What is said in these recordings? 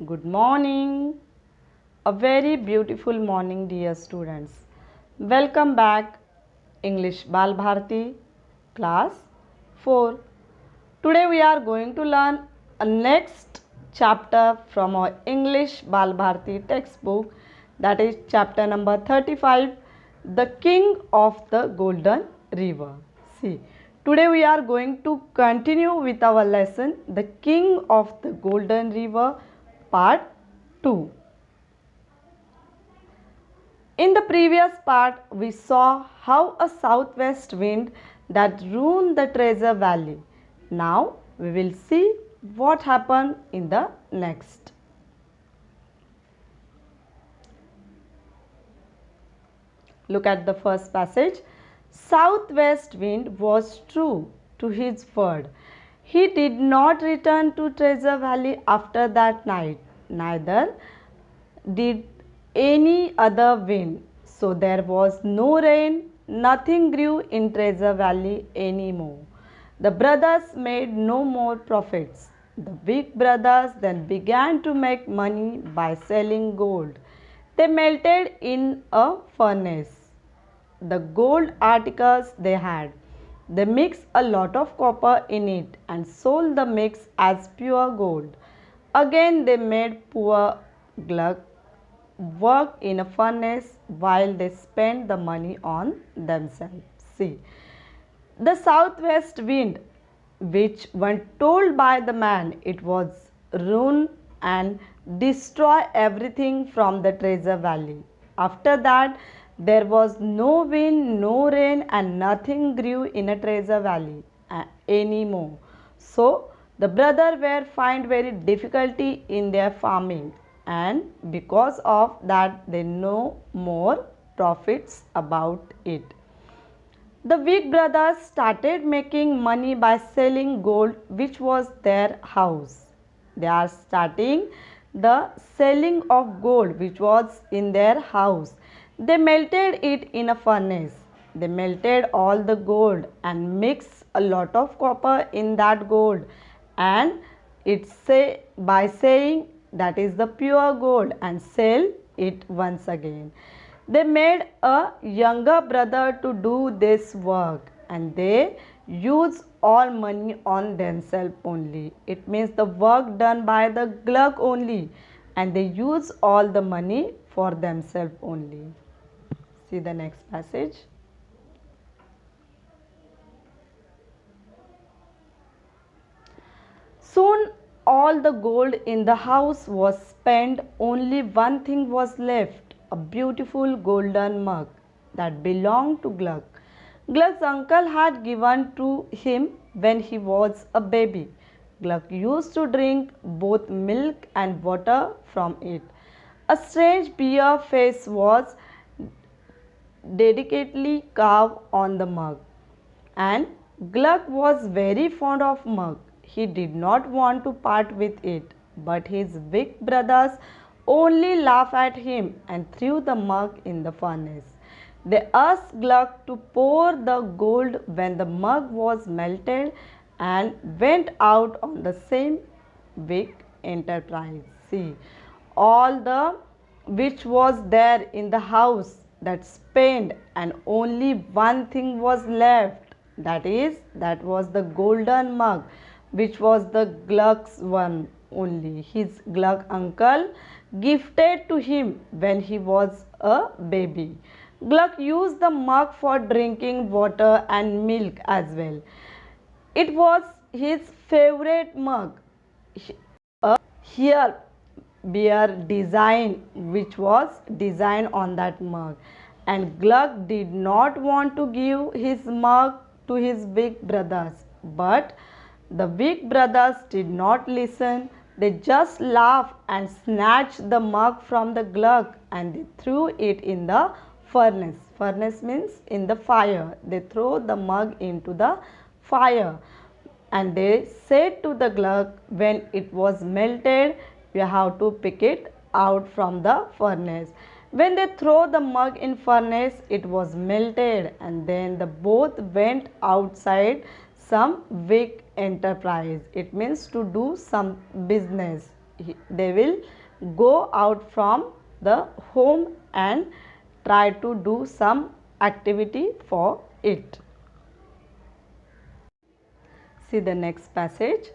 Good morning. A very beautiful morning, dear students. Welcome back, English Bal Bharati, class 4. Today we are going to learn a next chapter from our English Bal Bharati textbook, that is chapter number 35, The King of the Golden River. See, today we are going to continue with our lesson, The King of the Golden River, part 2. In the previous part, we saw how a southwest wind that ruined the Treasure Valley. Now, we will see what happened in the next. Look at the first passage. Southwest wind was true to his word. He did not return to Treasure Valley after that night, neither did any other wind. So there was no rain, nothing grew in Treasure Valley anymore. The brothers made no more profits. The big brothers then began to make money by selling gold. They melted in a furnace the gold articles they had. They mixed a lot of copper in it and sold the mix as pure gold. Again they made poor Gluck work in a furnace while they spent the money on themselves. See, the southwest wind, which when told by the man it was ruin and destroy everything from the Treasure Valley. After that, there was no wind, no rain, and nothing grew in a Treasure Valley anymore. So the brothers were find very difficulty in their farming, and because of that they no more profits about it. The Weak brothers started making money by selling gold, which was their house. They are starting the selling of gold, which was in their house. They melted it in a furnace. They melted all the gold and mixed a lot of copper in that gold, and it say by saying that is the pure gold, and sell it once again. They made a younger brother to do this work, and they use all money on themselves only. It means the work done by the Gluck only, and they use all the money for themselves only. See the next passage. Soon all the gold in the house was spent, only one thing was left, a beautiful golden mug that belonged to Gluck. Gluck's uncle had given to him when he was a baby. Gluck used to drink both milk and water from it. A strange bear face was delicately carved on the mug, and Gluck was very fond of mug. He did not want to part with it, but his big brothers only laughed at him and threw the mug in the furnace. They asked Gluck to pour the gold when the mug was melted and went out on the same big enterprise. See, all the which was there in the house that spent, and only one thing was left, that was the golden mug, which was the Gluck's one only. His Gluck uncle gifted to him when he was a baby. Gluck used the mug for drinking water and milk as well. It was his favorite mug. Here bear design which was designed on that mug, and Gluck did not want to give his mug to his big brothers, but the big brothers did not listen. They just laughed and snatched the mug from the Gluck, and they threw it in the furnace. Furnace means in the fire. They throw the mug into the fire, and they said to the Gluck, when it was melted, you have to pick it out from the furnace. When they throw the mug in furnace, it was melted, and then the both went outside some big enterprise. It means to do some business. they will go out from the home and try to do some activity for it. See the next passage.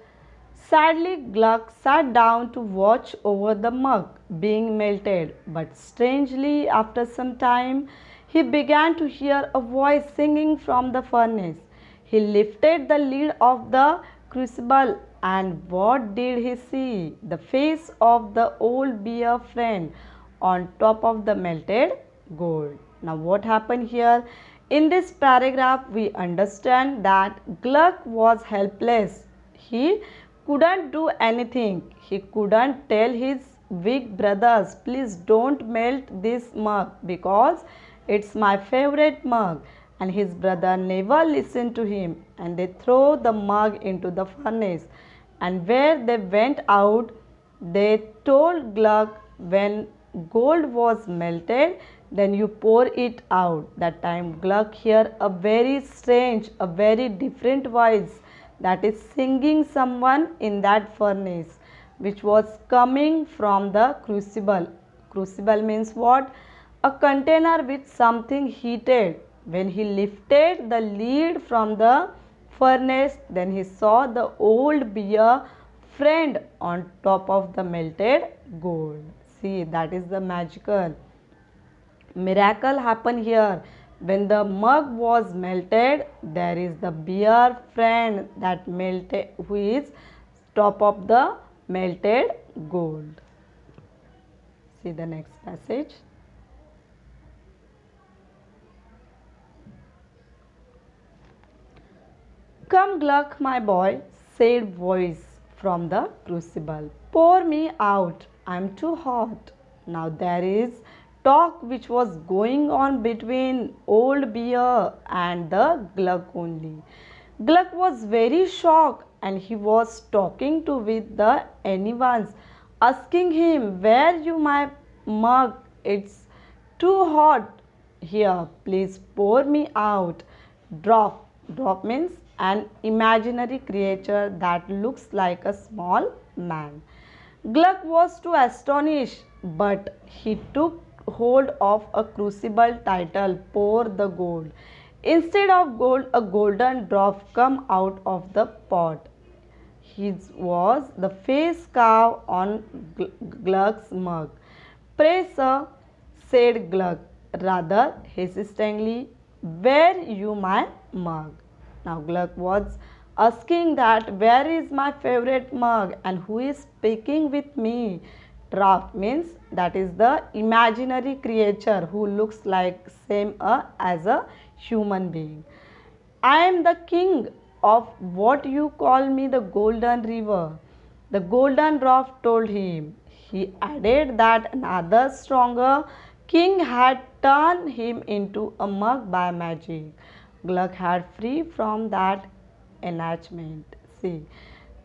Sadly, Gluck sat down to watch over the mug being melted, but strangely, after some time, he began to hear a voice singing from the furnace. He lifted the lid of the crucible, and what did he see? The face of the old bear friend on top of the melted gold. Now, what happened here? In this paragraph, we understand that Gluck was helpless. He couldn't do anything. He couldn't tell his weak brothers, please don't melt this mug because it's my favorite mug. And his brother never listened to him, and they throw the mug into the furnace. And where they went out, they told Gluck, when gold was melted, then you pour it out. That time Gluck heard a very strange, a very different voice, that is singing someone in that furnace, which was coming from the crucible. Crucible means what? A container with something heated. When he lifted the lid from the furnace, then he saw the old bear friend on top of the melted gold. See, that is the magical miracle happened here. When the mug was melted, there is the bear friend that melted, who is top of the melted gold. See the next passage. Come, Gluck, my boy, said voice from the crucible. Pour me out, I am too hot. Now there is talk which was going on between old bear and the Gluck only. Gluck was very shocked, and he was talking to with the anyone's, asking him, where you my mug? It's too hot here. Please pour me out. Drop. Drop means an imaginary creature that looks like a small man. Gluck was too astonished, but he took hold of a crucible title, pour the gold. Instead of gold, a golden drop come out of the pot. His was the face carved on Gluck's mug. Pray, sir, said Gluck, rather hesitatingly, where you my mug? Now Gluck was asking that, where is my favorite mug and who is speaking with me? Draft means that is the imaginary creature who looks like same as a human being. I am the king of what you call me, the golden river. The golden dwarf told him. He added that another stronger king had turned him into a mug by magic. Gluck had free from that enchantment. See,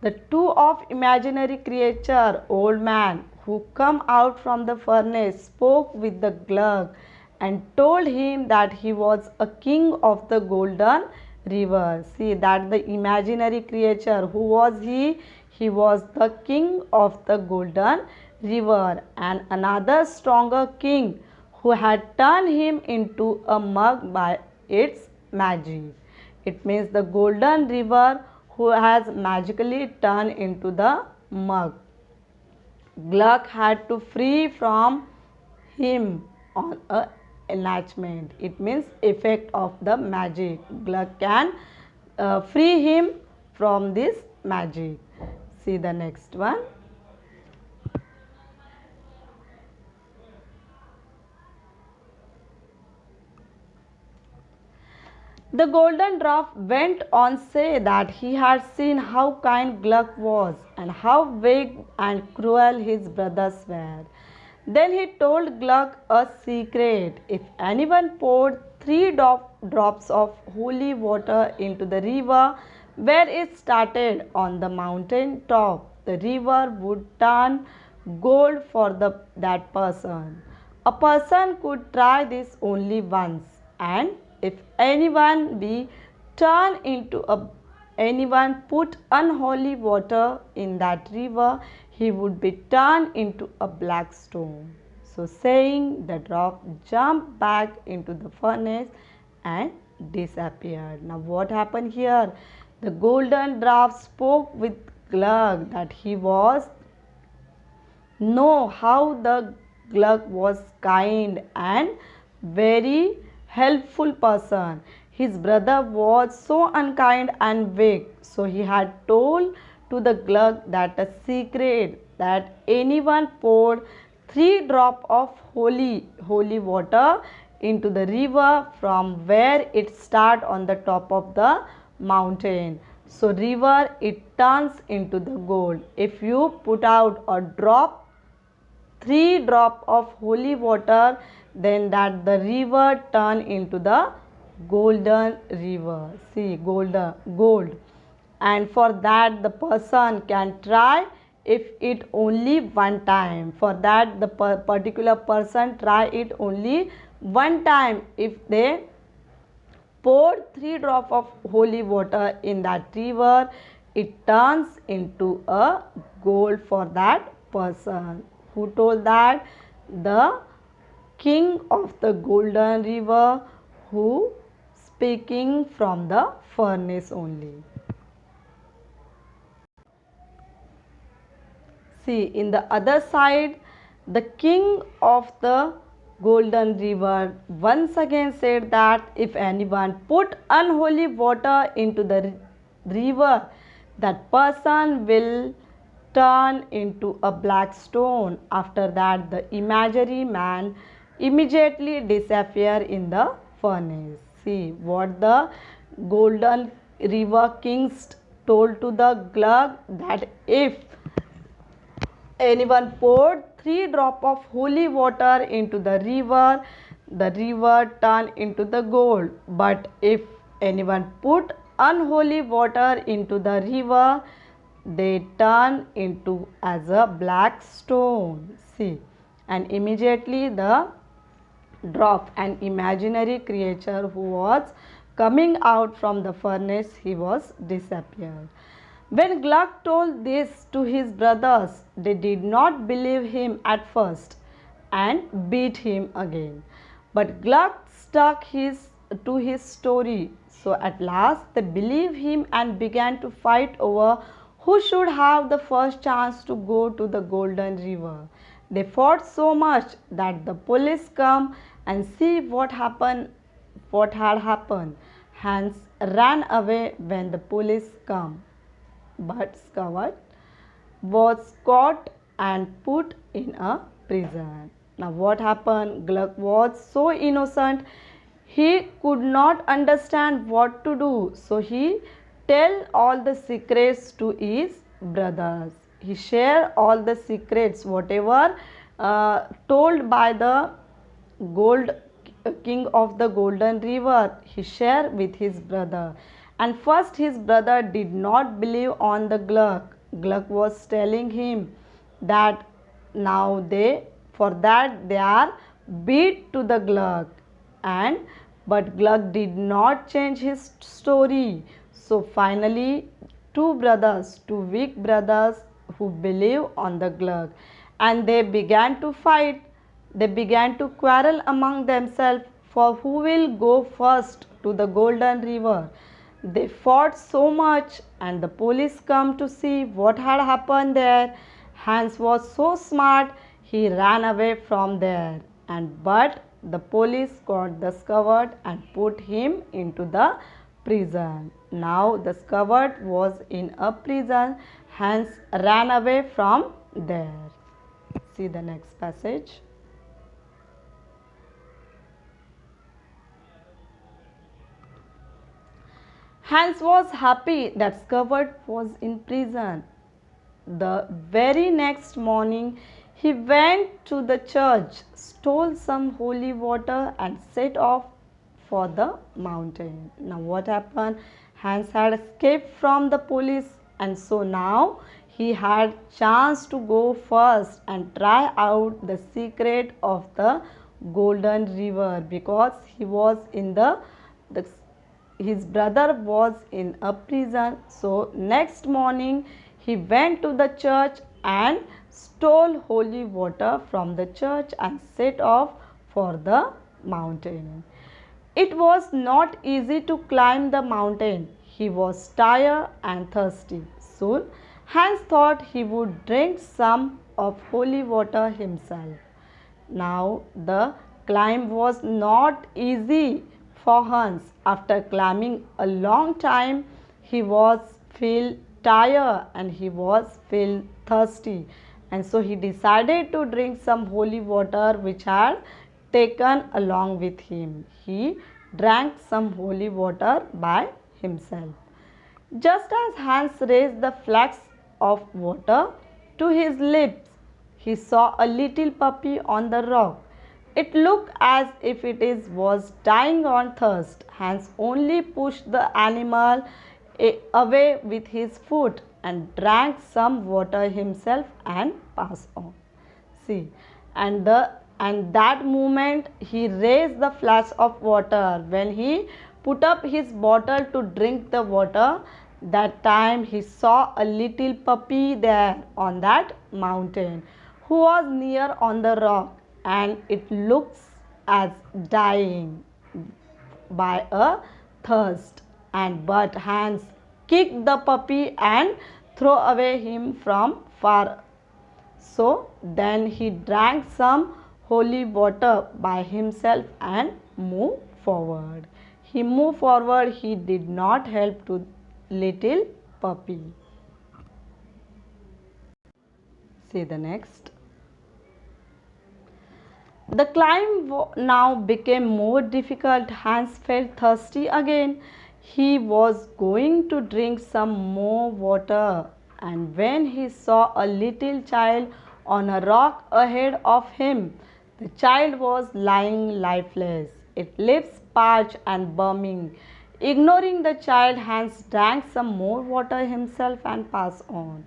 the two of imaginary creature, old man who come out from the furnace, spoke with the Gluck and told him that he was a king of the golden river. See that the imaginary creature, who was he? He was the king of the golden river, and another stronger king who had turned him into a mug by its magic. It means the golden river who has magically turned into the mug. Gluck had to free from him on a enchantment. It means effect of the magic. Gluck can free him from this magic. See the next one. The golden dwarf went on say that he had seen how kind Gluck was and how weak and cruel his brothers were. Then he told Gluck a secret. If anyone poured 3 drops of holy water into the river where it started on the mountain top, the river would turn gold for that person. A person could try this only once, and if anyone be turned into a anyone put unholy water in that river, he would be turned into a black stone. So saying, the drop jumped back into the furnace and disappeared. Now what happened here? The golden dwarf spoke with Glug that he was know how the Glug was kind and very helpful person. His brother was so unkind and weak, so he had told to the Glug that a secret that anyone poured 3 drops of holy water into the river from where it start on the top of the mountain. So river it turns into the gold. If you put out a drop 3 drops of holy water, then that the river turn into the golden river. See, gold. And for that the person can try if it only one time. For that the particular person try it only one time. If they pour 3 drops of holy water in that river, it turns into a gold for that person. Who told that? The king of the golden river, who speaking from the furnace only. See, in the other side, the king of the golden river once again said that if anyone put unholy water into the river, that person will turn into a black stone. After that, the imaginary man immediately disappear in the furnace. See what the golden river kings told to the Glug, that if anyone poured 3 drops of holy water into the river turned into the gold. But if anyone put unholy water into the river, they turn into as a black stone. See, and immediately the drop, an imaginary creature who was coming out from the furnace, he was disappeared. When Gluck told this to his brothers, they did not believe him at first and beat him again. But Gluck stuck to his story. So at last they believed him and began to fight over who should have the first chance to go to the golden river. They fought so much that the police come and see what had happened. Hans ran away when the police come, but Skawat was caught and put in a prison. Now what happened? Gluck was so innocent, he could not understand what to do. So he tell all the secrets to his brothers. He share all the secrets, whatever told by the gold king of the golden river, he shared with his brother. And first his brother did not believe on the Gluck. Gluck was telling him that now for that they are beat to the Gluck. And but Gluck did not change his story. So finally two weak brothers who believe on the Gluck, and they began to fight. They began to quarrel among themselves for who will go first to the golden river. They fought so much and the police come to see what had happened there. Hans was so smart, he ran away from there, but the police got discovered and put him into the prison. Now the Skawat was in a prison. Hans ran away from there. See the next passage. Hans was happy that Skawat was in prison. The very next morning, he went to the church, stole some holy water, and set off for the mountain. Now, what happened? Hans had escaped from the police, and so now he had chance to go first and try out the secret of the golden river, because he was in the his brother was in a prison. So next morning he went to the church and stole holy water from the church and set off for the mountain. It was not easy to climb the mountain. He was tired and thirsty. Soon Hans thought he would drink some of holy water himself. Now the climb was not easy for Hans. After climbing a long time, he was feel tired and he was feel thirsty, and so he decided to drink some holy water which had taken along with him. He drank some holy water by himself. Just as Hans raised the flask of water to his lips, he saw a little puppy on the rock. It looked as if was dying on thirst. Hans only pushed the animal away with his foot and drank some water himself and passed on. See, and that moment he raised the flask of water. When he put up his bottle to drink the water, that time he saw a little puppy there on that mountain who was near on the rock, and it looks as dying by a thirst, and but Hans kicked the puppy and threw away him from far. So then he drank some holy water by himself and moved forward. He moved forward, he did not help to little puppy. See the next. The climb now became more difficult. Hans felt thirsty again. He was going to drink some more water, and when he saw a little child on a rock ahead of him, the child was lying lifeless, its lips parched and burning. Ignoring the child, Hans drank some more water himself and passed on.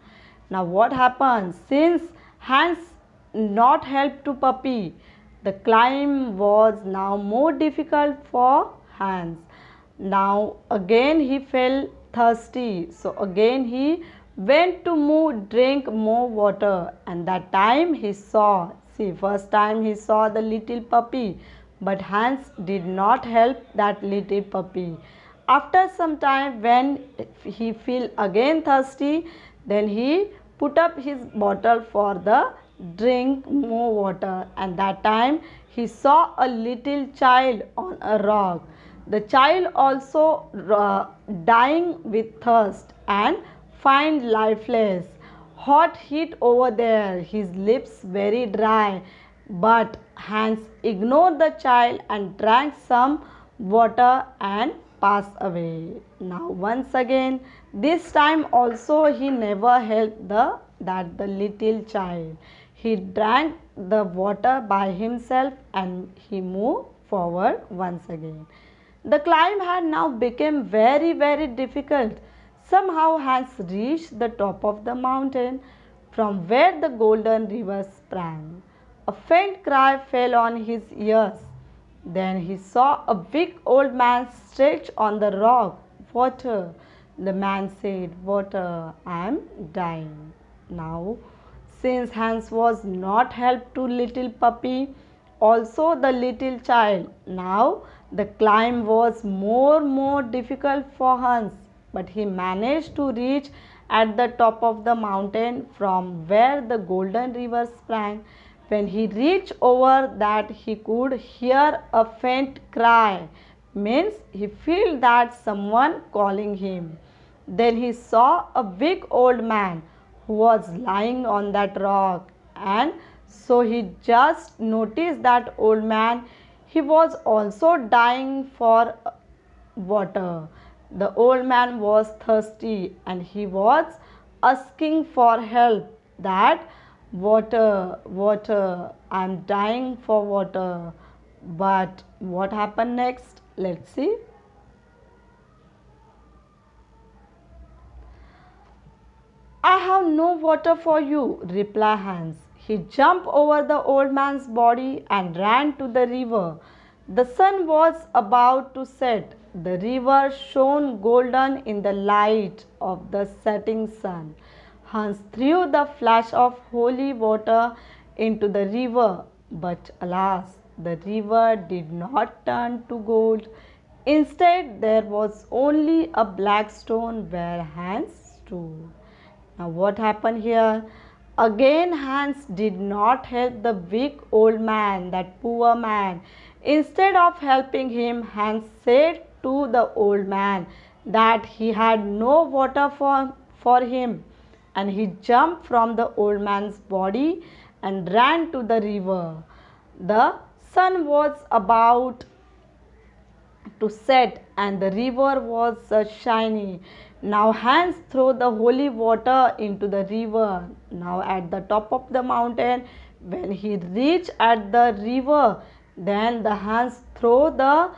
Now what happened? Since Hans not helped to puppy, the climb was now more difficult for Hans. Now again he felt thirsty, so again he went to drink more water, and that time he saw, see, first time he saw the little puppy, but Hans did not help that little puppy. After some time, when he feel again thirsty, then he put up his bottle for the drink more water, and that time he saw a little child on a rock. The child also dying with thirst and find lifeless. Hot heat over there, his lips very dry, but Hans ignored the child and drank some water and passed away. Now once again, this time also he never helped the little child. He drank the water by himself and he moved forward once again. The climb had now become very difficult. Somehow Hans reached the top of the mountain from where the golden river sprang. A faint cry fell on his ears. Then he saw a big old man stretched on the rock. Water. The man said, water, I am dying. Now, since Hans was not helped to little puppy, also the little child, now the climb was more difficult for Hans, but he managed to reach at the top of the mountain from where the golden river sprang. When he reached over that, he could hear a faint cry, means he felt that someone calling him. Then he saw a big old man who was lying on that rock, and so he just noticed that old man, he was also dying for water. The old man was thirsty and he was asking for help, that water, I am dying for water. But what happened next? Let's see. I have no water for you, replied Hans. He jumped over the old man's body and ran to the river. The sun was about to set. The river shone golden in the light of the setting sun. Hans threw the flash of holy water into the river, but alas, the river did not turn to gold. Instead, there was only a black stone where Hans stood. Now, what happened here? Again, Hans did not help the weak old man, that poor man. Instead of helping him, Hans said to the old man that he had no water for him, and he jumped from the old man's body and ran to the river. The sun was about to set and the river was shiny. Now Hans threw the holy water into the river. Now at the top of the mountain, when he reached at the river, then the Hans threw the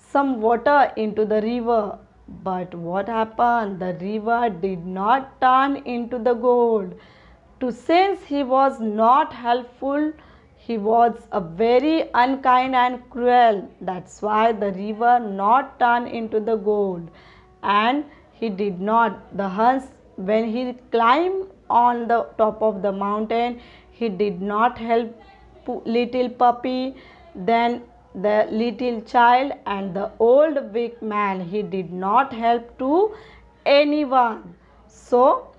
some water into the river. But what happened? The river did not turn into the gold. To since he was not helpful, he was a very unkind and cruel. That's why the river not turned into the gold. And he did not. The Hans, when he climbed on the top of the mountain, he did not help little puppy. Then the little child and the old weak man, he did not help to anyone. So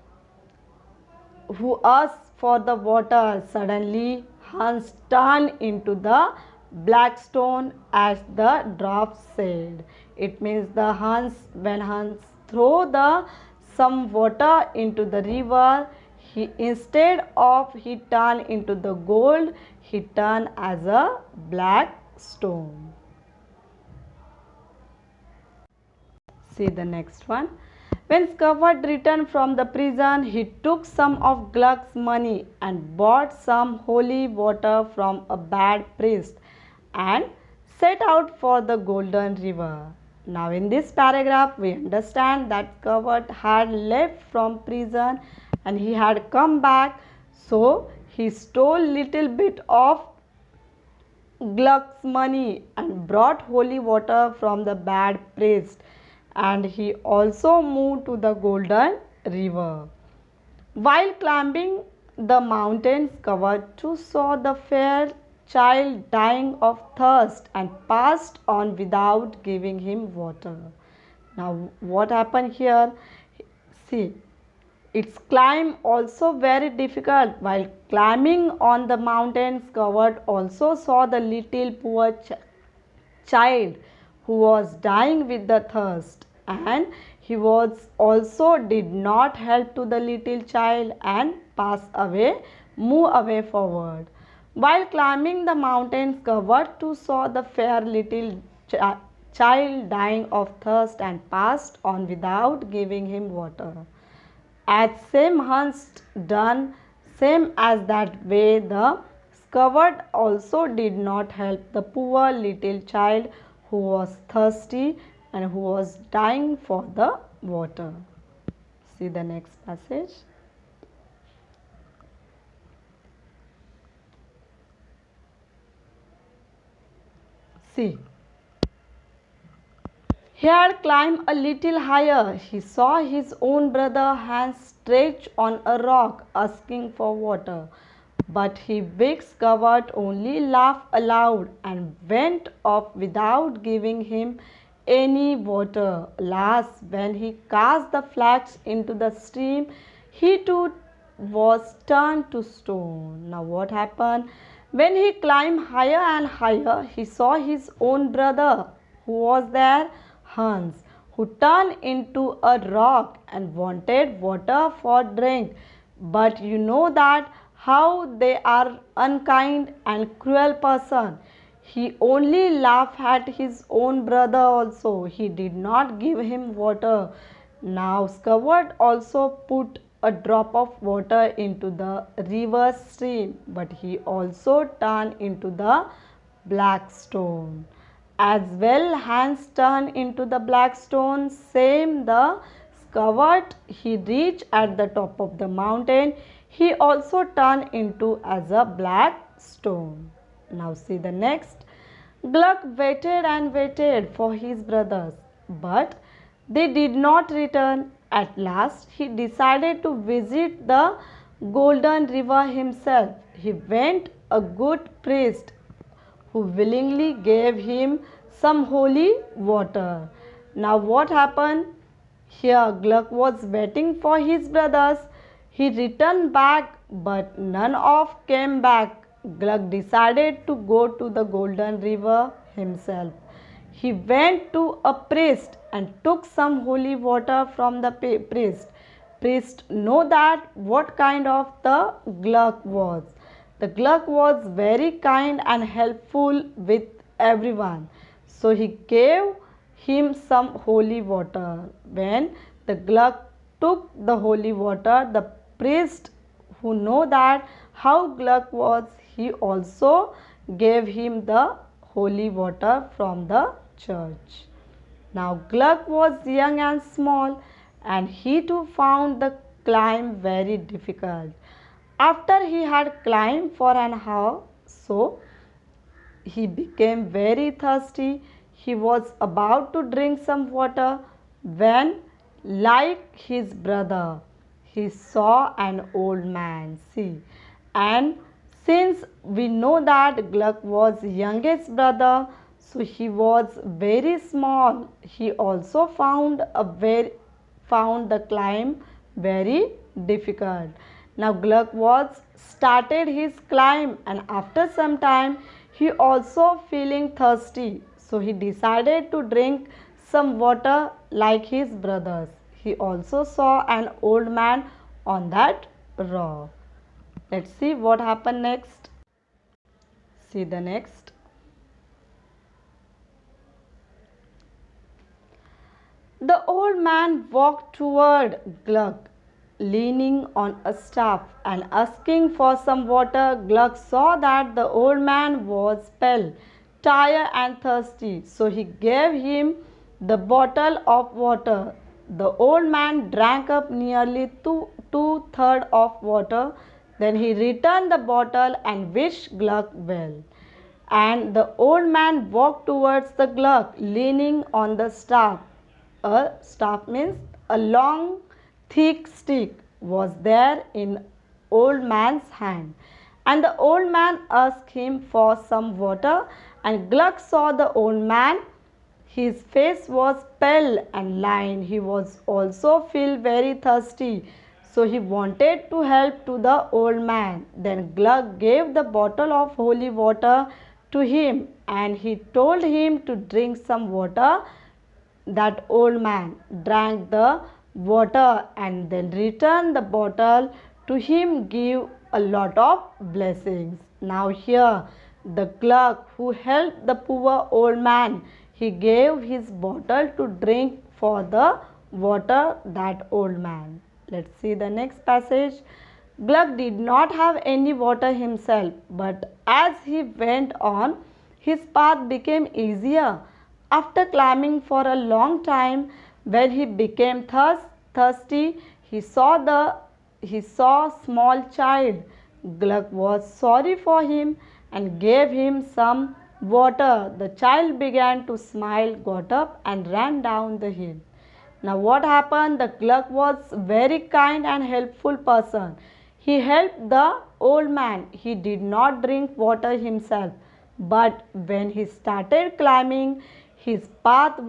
who asked for the water, suddenly Hans turned into the black stone as the dwarf said. It means the Hans, when Hans threw the some water into the river, he instead of he turned into the gold, he turned as a black stone. See the next one. When Skavert returned from the prison, he took some of Gluck's money and bought some holy water from a bad priest and set out for the Golden River. Now in this paragraph, we understand that Skavert had left from prison and he had come back. So he stole little bit of Gluck's money and brought holy water from the bad priest, and he also moved to the Golden River. While climbing the mountains, Skavert saw the fair child dying of thirst and passed on without giving him water. Now what happened here? See, its climb also very difficult. While climbing on the mountains, Skavert also saw the little poor child who was dying with the thirst, and he was also did not help to the little child and move away forward. While climbing the mountains, Skavert saw the fair little child dying of thirst and passed on without giving him water. As same Hans done, same as that way, the Skavert also did not help the poor little child who was thirsty and who was dying for the water. See the next passage. See. He had climbed a little higher. He saw his own brother Hans stretched on a rock asking for water. But he big Skavert only laughed aloud and went off without giving him any water. Alas, when he cast the flax into the stream, he too was turned to stone. Now what happened? When he climbed higher and higher, he saw his own brother who was there, Hans, who turned into a rock and wanted water for drink. But you know that how they are unkind and cruel person. He only laughed at his own brother also. He did not give him water. Now Skavert also put a drop of water into the river stream, but he also turned into the black stone. As well Hans turned into the black stone, same the Skavert, he reached at the top of the mountain, he also turned into as a black stone. Now see the next. Gluck waited and waited for his brothers, but they did not return. At last, he decided to visit the Golden River himself. He went a good priest who willingly gave him some holy water. Now, what happened? Here, Gluck was waiting for his brothers. He returned back, but none of came back. Gluck decided to go to the Golden River himself. He went to a priest and took some holy water from the priest. Priest know that what kind of the Gluck was. The Gluck was very kind and helpful with everyone. So he gave him some holy water. When the Gluck took the holy water, the priest who know that how Gluck was, he also gave him the holy water from the church. Now Gluck was young and small, and he too found the climb very difficult. After he had climbed for an hour, so he became very thirsty. He was about to drink some water when, like his brother, he saw an old man. See, and since we know that Gluck was youngest brother, so he was very small. He also found the climb very difficult. Now Gluck was started his climb, and after some time he also feeling thirsty. So he decided to drink some water like his brothers. He also saw an old man on that rock. Let's see what happened next. See the next. The old man walked toward Gluck, leaning on a staff and asking for some water. Gluck saw that the old man was pale, tired, and thirsty, so he gave him the bottle of water. The old man drank up nearly two-thirds of water. Then he returned the bottle and wished Gluck well. And the old man walked towards the Gluck, leaning on the staff. A staff means a long, thick stick was there in old man's hand. And the old man asked him for some water, and Gluck saw the old man. His face was pale and lined. He was also feel very thirsty. So he wanted to help to the old man. Then Gluck gave the bottle of holy water to him, and he told him to drink some water. That old man drank the water and then returned the bottle to him, give a lot of blessings. Now here the clerk who helped the poor old man, he gave his bottle to drink for the water that old man. Let's see the next passage. Gluck did not have any water himself, but as he went on, his path became easier. After climbing for a long time, when he became thirsty, he saw small child. Gluck was sorry for him and gave him some water. The child began to smile, got up and ran down the hill. Now what happened? The Gluck was very kind and helpful person. He helped the old man. He did not drink water himself, but when he started climbing, his path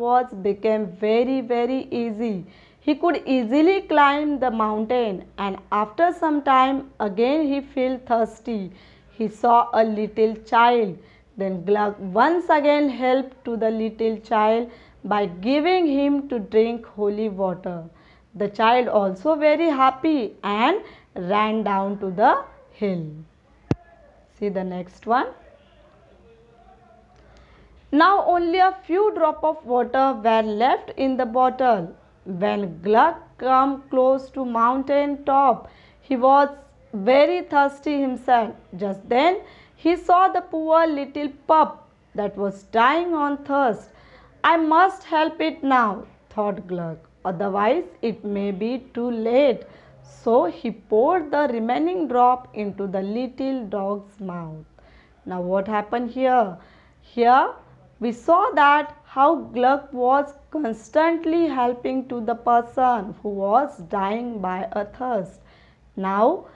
became very easy. He could easily climb the mountain, and after some time again he felt thirsty. He saw a little child. Then Gluck once again helped to the little child by giving him to drink holy water. The child also very happy and ran down to the hill. See the next one. Now only a few drops of water were left in the bottle. When Gluck came close to mountain top, he was very thirsty himself. Just then he saw the poor little pup that was dying on thirst. I must help it now, thought Gluck, otherwise it may be too late. So he poured the remaining drop into the little dog's mouth. Now what happened here? Here we saw that how Gluck was constantly helping to the person who was dying by a thirst. Now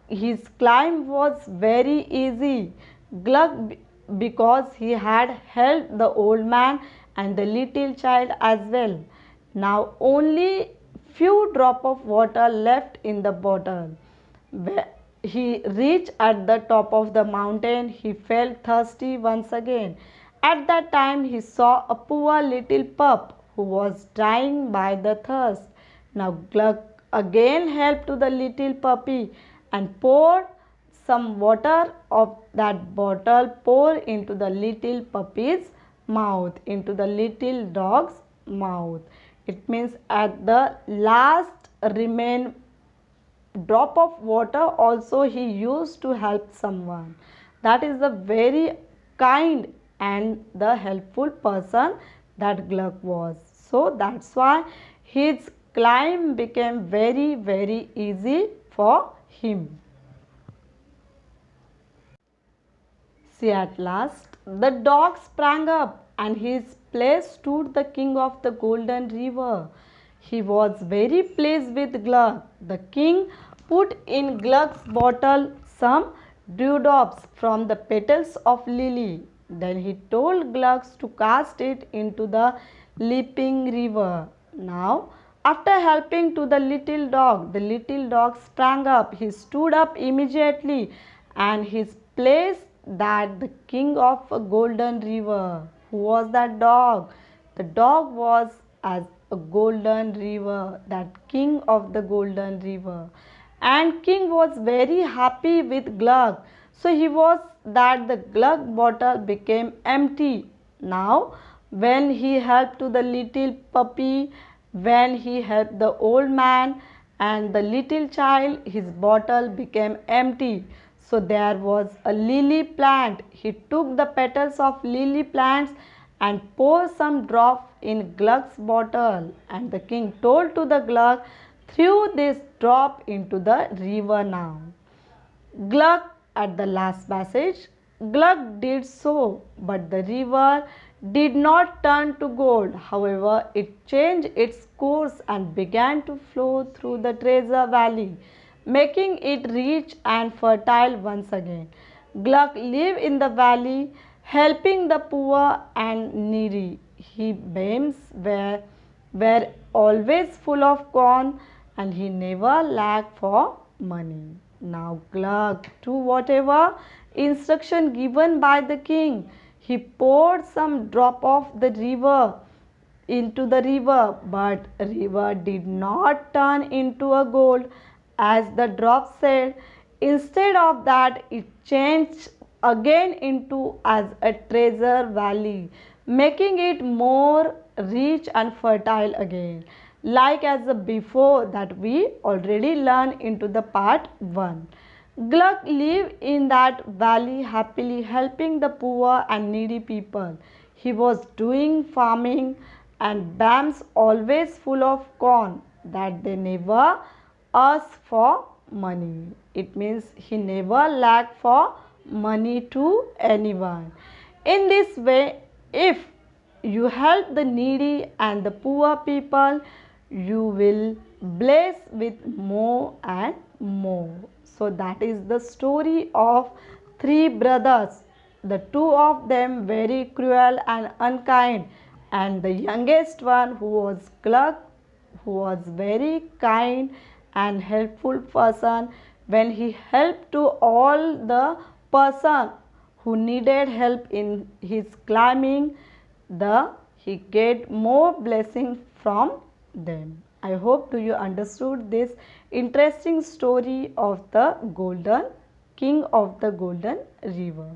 his climb was very easy. Gluck because he had helped the old man and the little child as well. Now only few drop of water left in the bottle. When he reached at the top of the mountain, he felt thirsty once again. At that time, he saw a poor little pup who was dying by the thirst. Now Gluck again helped to the little puppy and poured some water of that bottle pour into the little puppy's mouth, into the little dog's mouth. It means at the last remain drop of water also he used to help someone. That is the very kind and the helpful person that Gluck was. So that's why his climb became very easy for him. See, at last the dog sprang up, and his place stood the king of the golden river. He was very pleased with Gluck. The king put in Gluck's bottle some dewdrops from the petals of lily. Then he told Gluck to cast it into the leaping river. Now, after helping to the little dog sprang up. He stood up immediately, and his place that the king of a golden river. Who was that dog? The dog was as a golden river, that king of the golden river. And king was very happy with Gluck. So he was that the Gluck bottle became empty. Now when he helped to the little puppy, when he helped the old man and the little child, his bottle became empty. So there was a lily plant. He took the petals of lily plants and poured some drops in Gluck's bottle. And the king told to the Gluck, threw this drop into the river now. Gluck at the last passage. Gluck did so, but the river did not turn to gold. However, it changed its course and began to flow through the treasure valley, making it rich and fertile once again. Gluck lived in the valley, helping the poor and needy. His beams were always full of corn, and he never lacked for money. Now Gluck, to whatever instruction given by the king, he poured some drop of the river into the river, but river did not turn into a gold as the drop said. Instead of that, it changed again into as a treasure valley, making it more rich and fertile again, like as the before that we already learned into the part 1. Gluck lived in that valley happily, helping the poor and needy people. He was doing farming, and barns always full of corn, that they never asked for money. It means he never lacked for money to anyone. In this way, if you help the needy and the poor people, you will bless with more and more. So that is the story of three brothers. The two of them very cruel and unkind, and the youngest one who was Gluck, who was very kind and helpful person. When he helped to all the person who needed help in his climbing, the he get more blessing from them. I hope do you understood this interesting story of the golden king of the golden river.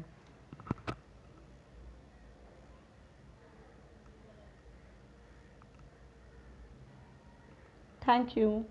Thank you.